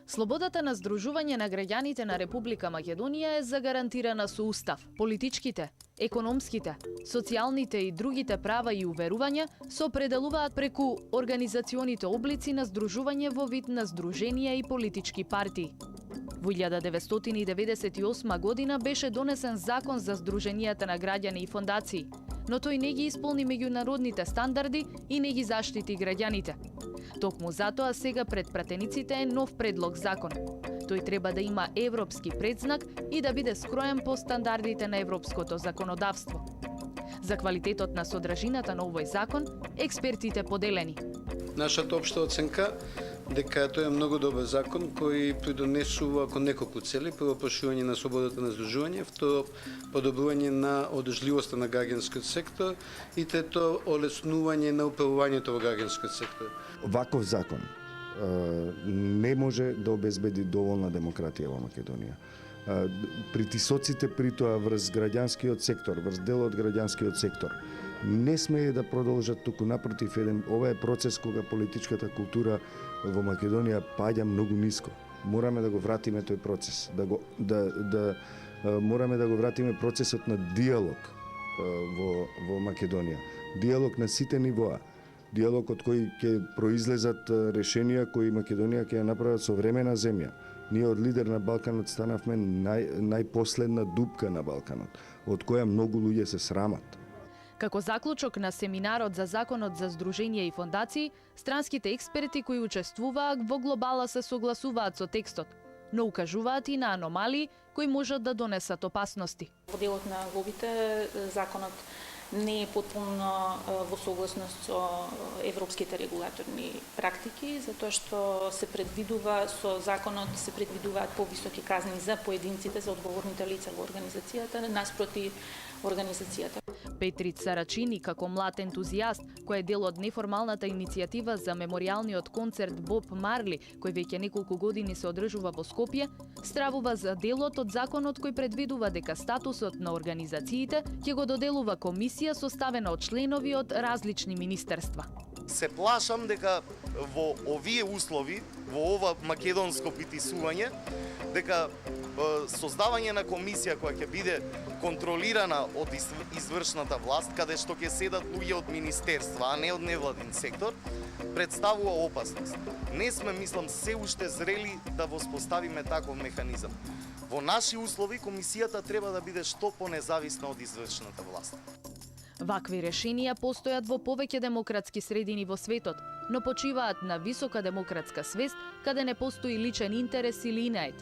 Слободата на здружување на граѓаните на Република Македонија е загарантирана со устав. Политичките, економските, социјалните и другите права и уверувања се определуваат преку организационите облици на здружување во вид на здруженија и политички партии. Во 1998 година беше донесен закон за здруженијата на граѓани и фондации, но тој не ги исполни меѓународните стандарди и не ги заштити граѓаните. Токму затоа сега пред пратениците е нов предлог закон. Тој треба да има европски предзнак и да биде скроен по стандардите на европското законодавство. За квалитетот на содржината на овој закон, експертите поделени. Нашата општа оценка дека тој е многу добар закон кој придонесува кон неколку цели: прво, проширување на слободата на здружување; второ, подобрување на одржливоста на граѓанскиот сектор и трето, олеснување на управувањето во граѓанскиот сектор. Ваков закон не може да обезбеди доволна демократија во Македонија. Притисоците при тоа врз граѓанскиот сектор, врз дел од граѓанскиот сектор, не смее да продолжат, туку напротив, ова е процес кога политичката култура во Македонија паѓа многу ниско. Мораме да го вратиме тој процес, мораме да го вратиме процесот на диалог во Македонија. Диалог на сите нивоа. Диалог од кој ќе произлезат решенија кои Македонија ќе ја направат современа земја. Ние од лидер на Балканот станавме најпоследна дупка на Балканот, од која многу луѓе се срамат. Како заклучок на семинарот за законот за здруженија и фондации, странските експерти кои учествуваат во глобала се согласуваат со текстот, но укажуваат и на аномалии кои можат да донесат опасности. Во делот на глобите, законот не е потполно во согласност со европските регулаторни практики, затоа што се предвидува со законот се предвидуваат повисоки казни за поединците, за одговорните лица во организацијата, наспроти организацијата. Петрит Сарачини, како млад ентузијаст, кој е дел од неформалната иницијатива за меморијалниот концерт Боб Марли, кој веќе неколку години се одржува во Скопје, стравува за делот од законот кој предвидува дека статусот на организациите ќе го доделува комисија составена од членови од различни министерства. Се плашам дека во овие услови, во ова македонско притисување, дека создавање на комисија која ќе биде контролирана од извршната власт, каде што ќе седат луѓе од министерства, а не од невладин сектор, представува опасност. Не сме, мислам, се уште зрели да воспоставиме таков механизам. Во наши услови комисијата треба да биде што понезависна од извршната власт. Вакви решенија постојат во повеќе демократски средини во светот, но почиваат на висока демократска свест, каде не постои личен интерес или инает.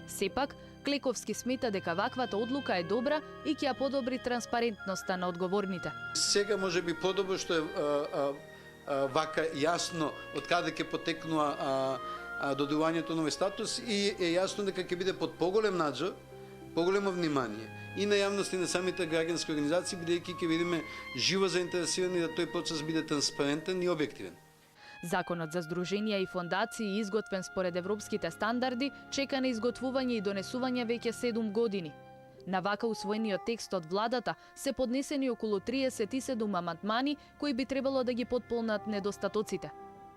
Сепак, Клековски смета дека ваквата одлука е добра и ќе ја подобри транспарентноста на одговорните. Сега може би подобро што е вака јасно од каде ќе потекнува додувањето на овој статус и е јасно дека ќе биде под поголем надзор, поголемо внимание и на јавност и на самите граѓански организации, бидејќи ќе видиме живо заинтересирани да тој процес биде транспарентен и објективен. Законот за здруженија и фондации, изготвен според европските стандарди, чека на изготвување и донесување веќе 7 години. На вака усвоениот текст од владата се поднесени околу 37 амандмани кои би требало да ги потполнат недостатоците.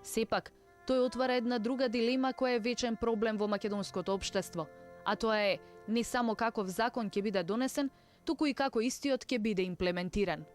Сепак, тој отвара една друга дилема која е вечен проблем во македонското општество, а тоа е не само каков закон ќе биде донесен, туку и како истиот ќе биде имплементиран.